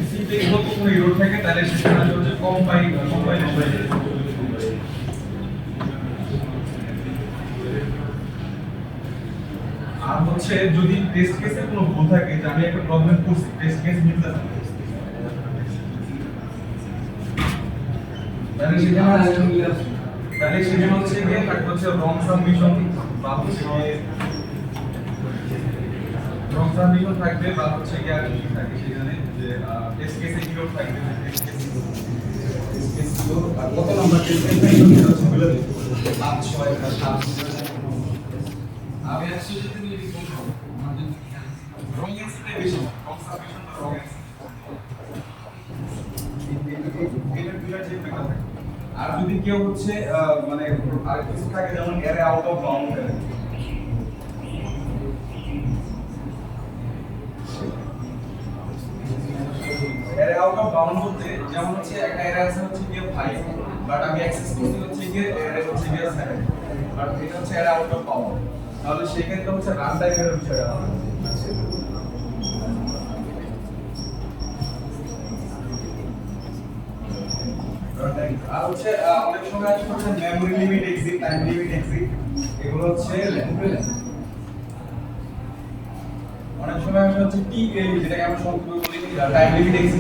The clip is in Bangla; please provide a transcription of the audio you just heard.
সিতে যদি কোনো এরর থাকে তাহলে সেটা হচ্ছে কম্পাইলেশন। আর হচ্ছে যদি টেস্ট কেসে কোনো ভুল থাকে যে আমি একটা প্রবলেম করছি টেস্ট কেস মিলতে না তাহলে সেখানে হচ্ছে গিয়ে থাকবে হচ্ছে রং সাবমিশন বা হচ্ছে রং সাবমিশন থাকবে বা হচ্ছে গিয়ে আর কি থাকে সেখানে যে টেস্ট কেসে কি রকম থাকবে টেস্ট কেস আর কত নাম্বার টেস্ট কেস হচ্ছে বলে 5 6 বা 7 আমি আসলে যদি তুমি লিখো আমাদের রং এক্সটা বেশি রং সাবমিশন বা রং এক্স এটা দুটো যে পেটা থাকে আর যদি কেউ হচ্ছে মানে আর কিছু থাকে যেমন এরে আউট অফ বাউন্ড এরে আউট অফ বাউন্ড বলতে যেমন হচ্ছে একটা এরে আছে হচ্ছে কি 5 বাট আমি অ্যাক্সেস করতে হচ্ছে কি এরে হচ্ছে কি 7 বাট এটা হচ্ছে এরে আউট অফ বাউন্ড তাহলে সেক্ষেত্রে হচ্ছে রান টাইমের বিষয়টা আর হচ্ছে অনেক সময় আছে হচ্ছে memory limit exit time limit exit এগুলো হচ্ছে অনেক সময় হচ্ছে টিএল যেটাকে আমরা সংক্ষেপে বলি টাইম লিমিট এক্সিট